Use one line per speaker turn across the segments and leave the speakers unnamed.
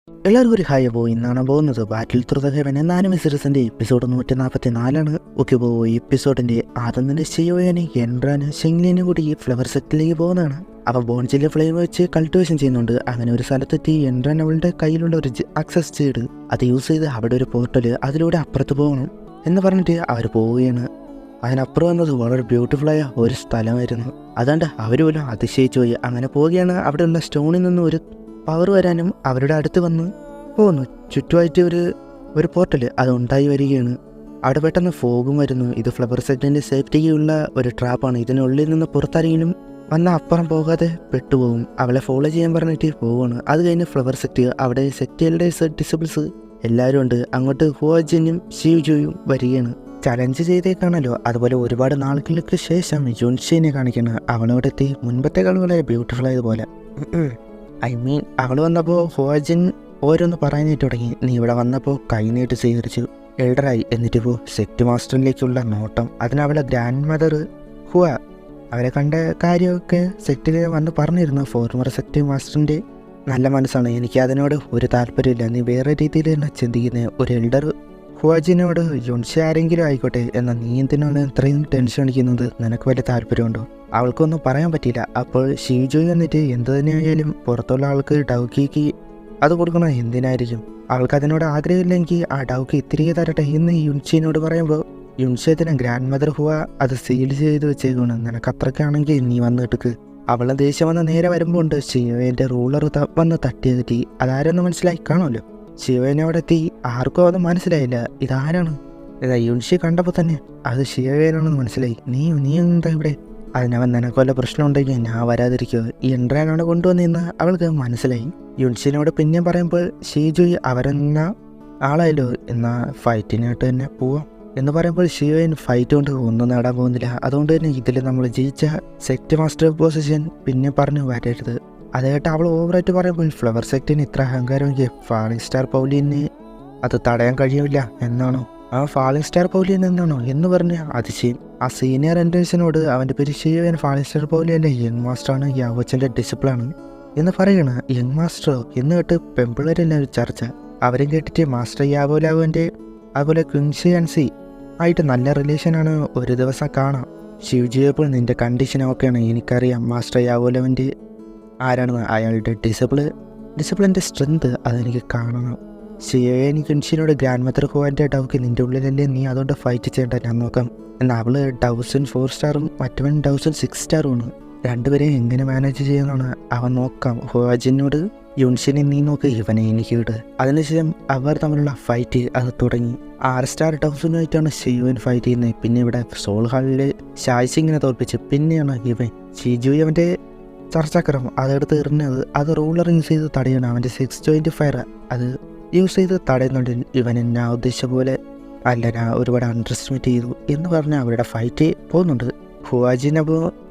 എല്ലാവർക്കും ഒരു ഹായ്. അപ്പോൾ ഇന്നാണ് പോകുന്നത് ബാറ്റിൽ ത്രൂ ദ ഹെവൻ എന്ന ആനിമി സീരീസിൻ്റെ എപ്പിസോഡ് 144 ഓക്കെ. ഇപ്പോൾ ഈ എപ്പിസോഡിൻ്റെ ആദ്യം തന്നെ ഷിയോയനെ എൻട്രാന് ഷെങ്ലിനെ കൂടി ഈ ഫ്ലവർ സെറ്റിലേക്ക് പോകുന്നതാണ്. അവൻ ബോൺസിലെ ഫ്ലെയിം വെച്ച് കൾട്ടിവേഷൻ ചെയ്യുന്നുണ്ട്. അങ്ങനെ ഒരു സ്ഥലത്തെത്തി എൻട്രാൻ അവളുടെ കയ്യിലുള്ള ഒരു ആക്സസ് ചെയ്ത് അത് യൂസ് ചെയ്ത് അവിടെ ഒരു പോർട്ടൽ അതിലൂടെ അപ്പുറത്ത് പോകണം എന്ന് പറഞ്ഞിട്ട് അവർ പോവുകയാണ്. അതിനപ്പുറം വന്നത് വളരെ ബ്യൂട്ടിഫുള്ളായ ഒരു സ്ഥലമായിരുന്നു. അതുകൊണ്ട് അവർ പോലും അതിശയിച്ചു പോയി. അങ്ങനെ പോവുകയാണ്. അവിടെയുള്ള സ്റ്റോണിൽ നിന്ന് ഒരു പവർ വരാനും അവരുടെ അടുത്ത് വന്ന് പോകുന്നു. ചുറ്റുമായിട്ട് ഒരു പോർട്ടൽ അത് ഉണ്ടായി വരികയാണ്. അവിടെ പെട്ടെന്ന് ഫോഗും വരുന്നു. ഇത് ഫ്ലവർ സെറ്റിൻ്റെ സേഫ്റ്റിക്കുള്ള ഒരു ട്രാപ്പാണ്. ഇതിനുള്ളിൽ നിന്ന് പുറത്താരെങ്കിലും വന്ന അപ്പുറം പോകാതെ പെട്ടുപോകും. അവളെ ഫോളോ ചെയ്യാൻ പറഞ്ഞിട്ട് പോവുകയാണ്. അത് കഴിഞ്ഞ് ഫ്ലവർ സെറ്റ് അവിടെ സെറ്റ് ഡിസിബിൾസ് എല്ലാവരും ഉണ്ട്. അങ്ങോട്ട് ഹുവാജിനും ഷിവ്ജുയും വരികയാണ്. ചലഞ്ച് ചെയ്തേക്കാണല്ലോ. അതുപോലെ ഒരുപാട് നാളുകൾക്ക് ശേഷം യുൻഷിനെ കാണിക്കണം. അവളോടെത്തി മുൻപത്തേക്കാൾ വളരെ ബ്യൂട്ടിഫുൾ ആയതുപോലെ. അവൾ വന്നപ്പോൾ ഹുവാജിൻ ഓരോന്ന് പറയാനായിട്ട് തുടങ്ങി. നീ ഇവിടെ വന്നപ്പോൾ കൈനീട്ട് സ്വീകരിച്ചു, എൽഡറായി. എന്നിട്ടിപ്പോൾ സെറ്റ് മാസ്റ്ററിലേക്കുള്ള നോട്ടം. അതിനവളെ ഗ്രാൻഡ് മദർ ഹുവ അവരെ കണ്ട കാര്യമൊക്കെ സെറ്റിൽ വന്ന് പറഞ്ഞിരുന്നു. ഫോർമർ സെറ്റ് മാസ്റ്ററിൻ്റെ നല്ല മനസ്സാണ്, എനിക്ക് അതിനോട് ഒരു താല്പര്യമില്ല. നീ വേറെ രീതിയിൽ തന്നെ ചിന്തിക്കുന്നത്. ഒരു എൽഡർ ഹുവാജിനോട് യുൻഷി ആരെങ്കിലും ആയിക്കോട്ടെ, എന്നാൽ നീ എന്തിനാണ് ഇത്രയും ടെൻഷൻ അടിക്കുന്നത്? നിനക്ക് വലിയ താല്പര്യമുണ്ടോ? അവൾക്കൊന്നും പറയാൻ പറ്റിയില്ല. അപ്പോൾ ഷിവ്ജോയ് വന്നിട്ട് എന്ത് തന്നെയായാലും പുറത്തുള്ള ആൾക്ക് ഡൗക്കിക്ക് അത് കൊടുക്കണം. എന്തിനായിരിക്കും? അവൾക്ക് അതിനോട് ആഗ്രഹമില്ലെങ്കിൽ ആ ഡൗക്കി തിരികെ തരട്ടെ എന്ന് യുൻഷിനോട് പറയുമ്പോൾ യുൻഷിയത്തിന് ഗ്രാൻഡ് മദർ ഹുവ അത് സീൽ ചെയ്ത് വെച്ചേക്കണം. നിനക്ക് അത്രയ്ക്കാണെങ്കിൽ നീ വന്നിട്ട് അവളെ ദേഷ്യം വന്ന് നേരെ വരുമ്പോൾ ഉണ്ട് ഷിവയുടെ റൂളർ വന്ന് തട്ടിയെത്തി. അതാരെന്ന് മനസ്സിലായി കാണുമല്ലോ. ശിവനെ അവിടെ എത്തി. ആർക്കും അത് മനസ്സിലായില്ല ഇതാരാണ്. ഇതാ യുൻഷി കണ്ടപ്പോൾ തന്നെ അത് ശിവനാണെന്ന് മനസ്സിലായി. നീ എന്താ ഇവിടെ? അതിനവൻ നിനക്ക് വല്ല പ്രശ്നം ഉണ്ടെങ്കിൽ ഞാൻ വരാതിരിക്കുമോ? ഈ എൻട്രാനാണ് കൊണ്ടുവന്നെന്ന് അവൾക്ക് മനസ്സിലായി. യുൻഷിനോട് പിന്നെയും പറയുമ്പോൾ ഷീജുയി അവരെന്ന ആളായല്ലോ, എന്നാൽ ഫൈറ്റിനായിട്ട് തന്നെ പോവാം എന്ന് പറയുമ്പോൾ ഷിവൻ ഫൈറ്റ് കൊണ്ട് ഒന്നും നേടാൻ പോകുന്നില്ല. അതുകൊണ്ട് തന്നെ ഇതിൽ നമ്മൾ ജയിച്ച സെക്ട് മാസ്റ്റർ പൊസിഷൻ പിന്നെ പറഞ്ഞു വരരുത്. അതായിട്ട് അവൾ ഓവറായിട്ട് പറയുമ്പോൾ ഫ്ലവർ സെക്റ്റിന് ഇത്ര അഹങ്കാരമെങ്കിൽ ഫാളിംഗ് സ്റ്റാർ പൗലിന് അത് തടയാൻ കഴിയില്ല എന്നാണോ? ആ ഫാളിംഗ് സ്റ്റാർ പൗലിയൻ എന്നാണോ എന്ന് പറഞ്ഞ് അതിശയം. ആ സീനിയർ എൻട്രൻസിനോട് അവൻ്റെ പേര് ഷിവൻ ഫാളിംഗ് സ്റ്റാർ പൗലിയൻ്റെ യങ് മാസ്റ്ററാണ്, യാവച്ചൻ്റെ ഡിസിപ്ലാണ് എന്ന് പറയണം. യങ് മാസ്റ്ററോ എന്ന് കേട്ട് പെമ്പിളരെല്ലാം ഒരു ചർച്ച. അവരും കേട്ടിട്ട് മാസ്റ്റർ യാവോലാവൻ്റെ അതുപോലെ ക്വിൻസിയൻസി ആയിട്ട് നല്ല റിലേഷനാണ്, ഒരു ദിവസം കാണാം. ഷിവ്ജിയപ്പോൾ നിൻ്റെ കണ്ടീഷൻ ഓക്കെയാണ്, എനിക്കറിയാം. മാസ്റ്റർ യാവോലാവൻ്റെ ആരാണെന്ന്, അയാളുടെ ഡിസിപ്ലിൻ്റെ സ്ട്രെങ്ത് അതെനിക്ക് കാണണം. ഷിവൻ ക്വിൻസിനോട് ഗ്രാൻഡ് മദർ ഹുവാൻ്റെ ഡൗക്ക് നിൻ്റെ ഉള്ളിലല്ലേ, നീ അതുകൊണ്ട് ഫൈറ്റ് ചെയ്യേണ്ട, ഞാൻ നോക്കാം. എന്നാൽ അവൾ 1004 സ്റ്റാറും മറ്റവൻ 1006 സ്റ്റാറുമാണ്. രണ്ടുപേരെയും എങ്ങനെ മാനേജ് ചെയ്യുന്നതാണ് അവൻ നോക്കാം. ഹുവാജിനോട് യുൻഷിനെ നീ നോക്ക്, ഇവനെ എനിക്ക് വിട്. അതിനുശേഷം അവർ തമ്മിലുള്ള ഫൈറ്റ് അത് തുടങ്ങി. 6 സ്റ്റാർ 1000ആയിട്ടാണ് ഷിവൻ ഫൈറ്റ് ചെയ്യുന്നത്. പിന്നെ ഇവിടെ സോൾ ഹാളിൽ ഷായ്സിങ്ങിനെ തോൽപ്പിച്ച് പിന്നെയാണ് ഇവൻ ഷിജു അവൻ്റെ ചർച്ചാക്കരം അതെടുത്ത് എറിഞ്ഞത്. അത് റൂളർ യൂസ് ചെയ്ത് തടയണം. അവൻ്റെ 625 അത് യൂസ് ചെയ്ത് തടയുന്നുണ്ട്. ഇവൻ ഞാൻ ഉദ്ദേശിച്ച പോലെ അല്ല, ഞാൻ ഒരുപാട് അണ്ടർഎസ്റ്റിമേറ്റ് ചെയ്തു എന്ന് പറഞ്ഞ് അവരുടെ ഫൈറ്റ് പോകുന്നുണ്ട്. ഹുവാജിനപ്പോൾ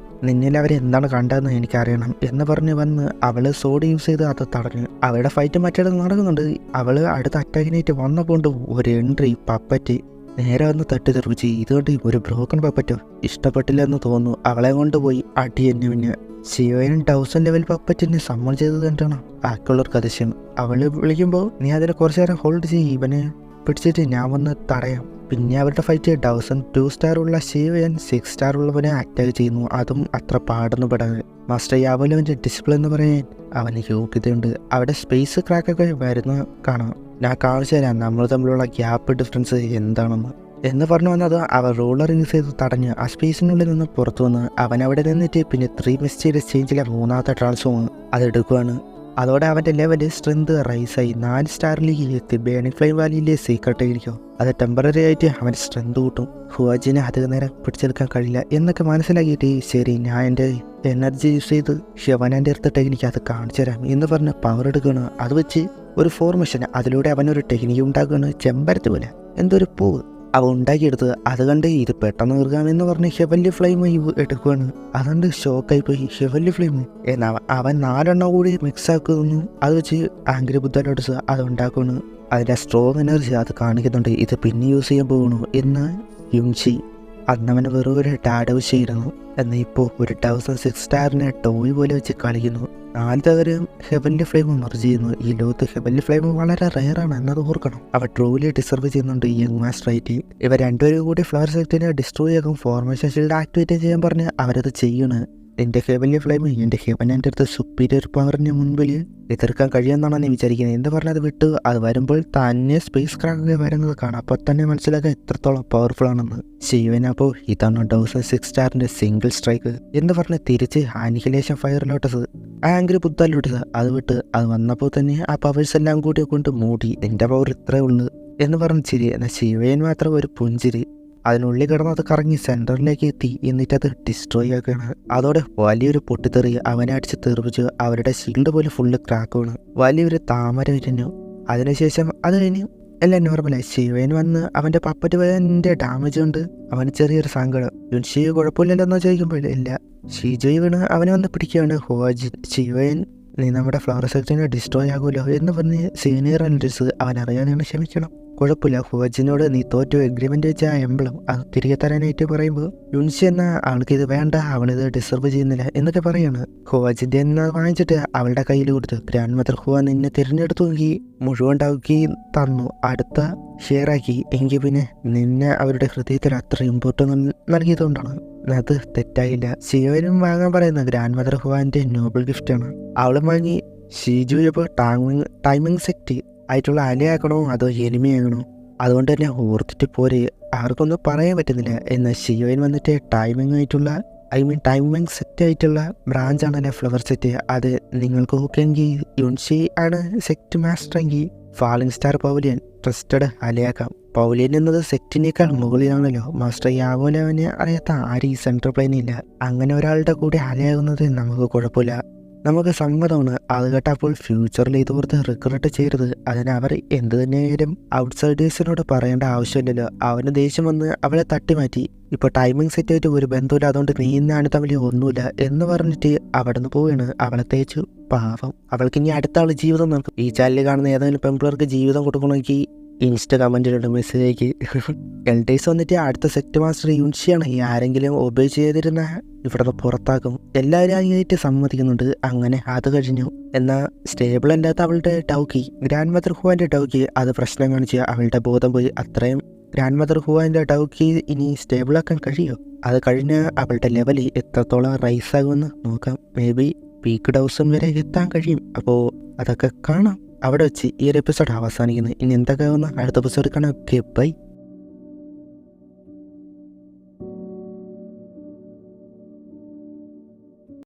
നിന്നിൽ അവരെന്താണ് കണ്ടതെന്ന് എനിക്കറിയണം എന്ന് പറഞ്ഞ് വന്ന് അവൾ സോഡ് യൂസ് ചെയ്ത് അത് തടഞ്ഞു. അവരുടെ ഫൈറ്റ് മറ്റേടത്ത് നടക്കുന്നുണ്ട്. അവൾ അടുത്ത അറ്റാക്കിനായിട്ട് വന്നപ്പോണ്ട് ഒരു എൻട്രി പപ്പറ്റ് നേരെ വന്ന് തട്ടി തെറിപ്പിച്ച്. ഇതുകൊണ്ട് ഒരു ബ്രോക്കൺ പപ്പറ്റോ ഇഷ്ടപ്പെട്ടില്ലെന്ന് തോന്നുന്നു. അവളെ കൊണ്ടുപോയി അടി എന്നെ. പിന്നെ ശിവനും 1000 ലെവൽ പപ്പറ്റിനെ സമ്മൺ ചെയ്തത് കണ്ടാണ് ബാക്കിയുള്ളവർക്ക് അതിശയം. അവൾ വിളിക്കുമ്പോൾ നീ അതിൽ കുറച്ച് നേരം ഹോൾഡ് ചെയ്യും, ഇവനെ പിടിച്ചിട്ട് ഞാൻ വന്ന് തടയാം. പിന്നെ അവരുടെ ഫൈറ്റ് 1002 സ്റ്റാറുള്ള ഷിവൻ 6 സ്റ്റാർ ഉള്ളവനെ അറ്റാക്ക് ചെയ്യുന്നു. അതും അത്ര പാടുന്നു പെടാതെ. മാസ്റ്റർ യാവോലവൻ്റെ ഡിസിപ്ലിൻ എന്ന് പറയാൻ അവന് യോഗ്യതയുണ്ട്. അവിടെ സ്പേസ് ക്രാക്കൊക്കെ വരുന്ന കാണാം. ഞാൻ കാണിച്ചു തരാം നമ്മൾ തമ്മിലുള്ള ഗ്യാപ്പ് ഡിഫറൻസ് എന്താണെന്ന് എന്ന് പറഞ്ഞു വന്നത്. അവർ റോളർ യൂസ് ചെയ്ത് തടഞ്ഞ് ആ സ്പേസിനുള്ളിൽ നിന്ന് പുറത്തു വന്ന് അവൻ അവിടെ നിന്നിട്ട് പിന്നെ 3 മിസ്റ്റീരിയസ് ചേഞ്ചിലെ 3ാമത്തെ ട്രാൻസ്ഫോം അതെടുക്കുകയാണ്. അതോടെ അവൻ്റെ ലെവല് സ്ട്രെങ്ത് റൈസായി 4 സ്റ്റാറിലേക്ക് എത്തി. ബേണിംഗ് ഫ്ലെയിം വാലിയിലെ സീക്രട്ട് ആയിരിക്കും. അത് ടെമ്പററി ആയിട്ട് അവൻ്റെ സ്ട്രെങ്ത് കൂട്ടും. ഹുവാജിനെ അധികം നേരം പിടിച്ചെടുക്കാൻ കഴിയില്ല എന്നൊക്കെ മനസ്സിലാക്കിയിട്ട് ശരി ഞാൻ എൻ്റെ എനർജി യൂസ് ചെയ്ത് ഷിവനൻ്റെ അടുത്ത ടെക്നിക്ക് അത് കാണിച്ചു തരാം എന്ന് പറഞ്ഞ് പവർ എടുക്കുകയാണ്. അത് വെച്ച് ഒരു ഫോർമേഷൻ അതിലൂടെ അവനൊരു ടെക്നിക്ക് ഉണ്ടാക്കുകയാണ്. ചെമ്പരത്ത് പോലെ എന്തൊരു പൂവ് അവ ഉണ്ടാക്കിയെടുത്ത്. അത് കണ്ട് ഇത് പെട്ടെന്ന് തീർക്കാമെന്ന് പറഞ്ഞ് ഹെവൻലി ഫ്ലെയിം എടുക്കുകയാണ്. അതുകൊണ്ട് ഷോക്കായിപ്പോയി ഹെവൻലി ഫ്ലെയിം. എന്നാൽ അവൻ 4 കൂടി മിക്സ് ആക്കുന്നു. അത് വെച്ച് ആംഗ്രി ബുദ്ധലോട്ട്സ് അത് ഉണ്ടാക്കുന്നു. അതിൻ്റെ സ്ട്രോങ് എനർജി അത് കാണിക്കുന്നുണ്ട്. ഇത് പിന്നെ യൂസ് ചെയ്യാൻ പോകുന്നു എന്ന് യുൻഷി. അന്നവന് വെറും ഒരു ഡാഡ് വിഷയിരുന്നു. എന്നാൽ ഇപ്പോൾ ഒരു 1006 സ്റ്റാറിനെ ടോയ് പോലെ വെച്ച് കളിക്കുന്നു. നാലുതകരും ഹെവൻലി ഫ്ലെയിം മെർജ് ചെയ്യുന്നു. ഈ ലോകത്ത് ഹെവൻലി ഫ്ലെയിം വളരെ റെയറാണ് എന്നത് ഓർക്കണം. അവർ ട്രൂലി ഡിസർവ് ചെയ്യുന്നുണ്ട് ഈ യങ് മാസ്റ്റർ ആയിട്ട്. ഇവർ രണ്ടുപേരും കൂടി ഫ്ലവർ സെക്റ്റിനെ ഡിസ്ട്രോയ് ആക്കും. ഫോർമേഷൻ ഷീൽഡ് ആക്ടിവേറ്റ് ചെയ്യാൻ പറഞ്ഞ് അവരത് ചെയ്യണ്. എൻ്റെ ഹെവൻലി ഫ്ലെയിം എൻ്റെ ഹെവൻ എൻ്റെ അടുത്ത് സുപ്പീരിയർ പവറിന് മുൻപിൽ എതിർക്കാൻ കഴിയുമെന്നാണ് നീ വിചാരിക്കുന്നത്. എന്ത് പറഞ്ഞത് വിട്ടു അത് വരുമ്പോൾ തന്നെ സ്പേസ് ക്രാക്ക് വരുന്നത് കാണാം. അപ്പോൾ തന്നെ മനസ്സിലാക്കാൻ എത്രത്തോളം പവർഫുൾ ആണെന്ന്. ശിവൻ അപ്പോൾ ഇതാണ് 1006 സ്റ്റാറിൻ്റെ സിംഗിൾ സ്ട്രൈക്ക് എന്ന് പറഞ്ഞ് തിരിച്ച് ആനിഹിലേഷൻ ഫയർ ലോട്ടസ് ആംഗ്രി ബുദ്ധ ലോട്ടസ് അത് വിട്ട് അത് വന്നപ്പോൾ തന്നെ ആ പവേഴ്സ് എല്ലാം കൂടി കൊണ്ട് മൂടി. എൻ്റെ പവർ ഇത്രേ ഉള്ളൂ എന്ന് പറഞ്ഞ് ചിരി. എന്നാൽ ശിവൻ മാത്രം ഒരു പുഞ്ചിരി. അതിനുള്ളിൽ കിടന്നത് കറങ്ങി സെൻറ്ററിലേക്ക് എത്തി. എന്നിട്ടത് ഡിസ്ട്രോയ് ആക്കുകയാണ്. അതോടെ വലിയൊരു പൊട്ടിത്തെറി അവനെ അടിച്ച് തെറിപ്പിച്ച് അവരുടെ ഷീൽഡ് പോലെ ഫുള്ള് ക്രാക്ക് വീണ് വലിയൊരു താമര വിരിഞ്ഞു. അതിനുശേഷം അത് കഴിഞ്ഞ് എല്ലാം നോർമലായി. ശിവൻ വന്ന് അവൻ്റെ പപ്പറ്റ് വയൻ്റെ ഡാമേജ് കൊണ്ട് അവന് ചെറിയൊരു സങ്കടം. യുൻഷി കുഴപ്പമില്ലല്ലോ ചോദിക്കുമ്പോൾ ഇല്ല. ഷിജോയ് വീണ് അവനെ വന്ന് പിടിക്കുകയാണ്. ഹോജിൻ ശിവൻ നീ നമ്മുടെ ഫ്ലവർ സെക്റ്റിനെ ഡിസ്ട്രോയ് ആകുമല്ലോ എന്ന് പറഞ്ഞ് സീനിയർ അനലിസ്റ്റ് അവൻ അറിയാനാണ് ക്ഷമിക്കണം. കുഴപ്പമില്ല, ഹുവജിനോട് നീ തോറ്റു എഗ്രിമെൻ്റ് വെച്ച ആ എംബ്ലം അത് തിരികെ തരാനായിട്ട് പറയുമ്പോൾ യുൻഷി എന്ന അവൾക്ക് ഇത് വേണ്ട, അവളിത് ഡിസർവ് ചെയ്യുന്നില്ല എന്നൊക്കെ പറയാണ്. ഹുവജിൻ്റെ എന്ന വാങ്ങിച്ചിട്ട് അവളുടെ കയ്യിൽ കൊടുത്ത് ഗ്രാൻഡ് മദർ ഹുവ നിന്നെ തിരഞ്ഞെടുത്തുവെങ്കിൽ മുഴുവൻ ഡൗക്കി തന്നു, അടുത്ത ഷെയറാക്കി. എങ്കിൽ പിന്നെ നിന്നെ അവരുടെ ഹൃദയത്തിൽ അത്ര ഇമ്പോർട്ടൻസ് നൽകിയതുകൊണ്ടാണ്. അത് തെറ്റായില്ല. ശിവനും വാങ്ങാൻ പറയുന്ന ഗ്രാൻഡ് മദർ ഹുവാൻ്റെ നോബൽ ഗിഫ്റ്റാണ്. അവളും വാങ്ങി. ഷിജു ഇപ്പോൾ ടൈമിംഗ് സെറ്റ് ആയിട്ടുള്ള അലയാക്കണോ അതോ എനിമയാകണോ, അതുകൊണ്ട് തന്നെ ഓർത്തിട്ട് പോരെ, ആർക്കൊന്നും പറയാൻ പറ്റുന്നില്ല. എന്നാൽ ശിവൻ വന്നിട്ട് ടൈമിംഗ് സെറ്റ് ആയിട്ടുള്ള ബ്രാഞ്ചാണല്ലേ ഫ്ലവർ സെറ്റ്. അത് നിങ്ങൾക്ക് ഓക്കെങ്കിൽ യുൻഷി ആണ് സെറ്റ് മാസ്റ്റർ എങ്കിൽ ഫാളിംഗ് സ്റ്റാർ പൗലിയൻ ട്രസ്റ്റഡ് അലയാക്കാം. പൗലിയൻ എന്നത് സെറ്റിനേക്കാൾ മുകളിലാണല്ലോ. മാസ്റ്റർ യാവോലെ അവനെ അറിയാത്ത ആരും ഈ സെൻട്രൽ പ്ലെയിനില്ല. അങ്ങനെ ഒരാളുടെ കൂടെ അലയാകുന്നത് നമുക്ക് കുഴപ്പമില്ല, നമുക്ക് സമ്മതമാണ്. അത് കേട്ടപ്പോൾ ഫ്യൂച്ചറിൽ ഇതോർത്ത് റിഗ്രറ്റ് ചെയ്യരുത്. അതിന് അവർ എന്ത് തന്നെയായാലും ഔട്ട്സൈഡേഴ്സിനോട് പറയേണ്ട ആവശ്യമില്ലല്ലോ. അവന് ദേഷ്യം വന്ന് അവളെ തട്ടിമാറ്റി. ഇപ്പോൾ ടൈമിംഗ് സെറ്റ് ആയിട്ട് ഒരു ബന്ധമില്ല, അതുകൊണ്ട് നീ ഇന്നാണ് തമ്മിൽ ഒന്നുമില്ല എന്ന് പറഞ്ഞിട്ട് അവിടെ നിന്ന് പോവുകയാണ്. അവളെ തേച്ചു. പാവം, അവൾക്ക് ഇനി അടുത്ത ആൾ ജീവിതം നോക്കും. ഈ ചാനലിൽ കാണുന്ന ഏതെങ്കിലും പെൺപിള്ളേർക്ക് ജീവിതം കൊടുക്കണമെങ്കിൽ ഇൻസ്റ്റ കമൻറ്റിലുണ്ട് മെസ്സേജ്. എൽഡേഴ്സ് വന്നിട്ട് അടുത്ത സെറ്റ് മാസ്റ്റർ യുൻഷിയാണ്. ഈ ആരെങ്കിലും ഒബേ ചെയ്തിരുന്ന ഇവിടെ പുറത്താക്കും. എല്ലാവരും അതിനായിട്ട് സമ്മതിക്കുന്നുണ്ട്. അങ്ങനെ അത് കഴിഞ്ഞു. എന്നാൽ സ്റ്റേബിൾ അല്ലാത്ത അവളുടെ ഡൗക്കി ഗ്രാൻഡ് മദർ ഹുവാൻ്റെ ഡൗക്കി അത് പ്രശ്നം കാണിച്ച് അവളുടെ ബോധം പോയി. അത്രയും ഗ്രാൻഡ് മദർ ഹുവാൻ്റെ ഡൗക്കി ഇനി സ്റ്റേബിളാക്കാൻ കഴിയുമോ? അത് കഴിഞ്ഞ് അവളുടെ ലെവൽ എത്രത്തോളം റൈസ് ആകുമെന്ന് നോക്കാം. മേ ബി പീക്ക് 1000 വരെ എത്താൻ കഴിയും. അപ്പോൾ അതൊക്കെ കാണാം. അവിടെ വെച്ച് ഈ ഒരു എപ്പിസോഡ് അവസാനിക്കുന്നു. ഇനി എന്തൊക്കെ അടുത്ത എപ്പിസോഡ് കാണാം. Okay, by.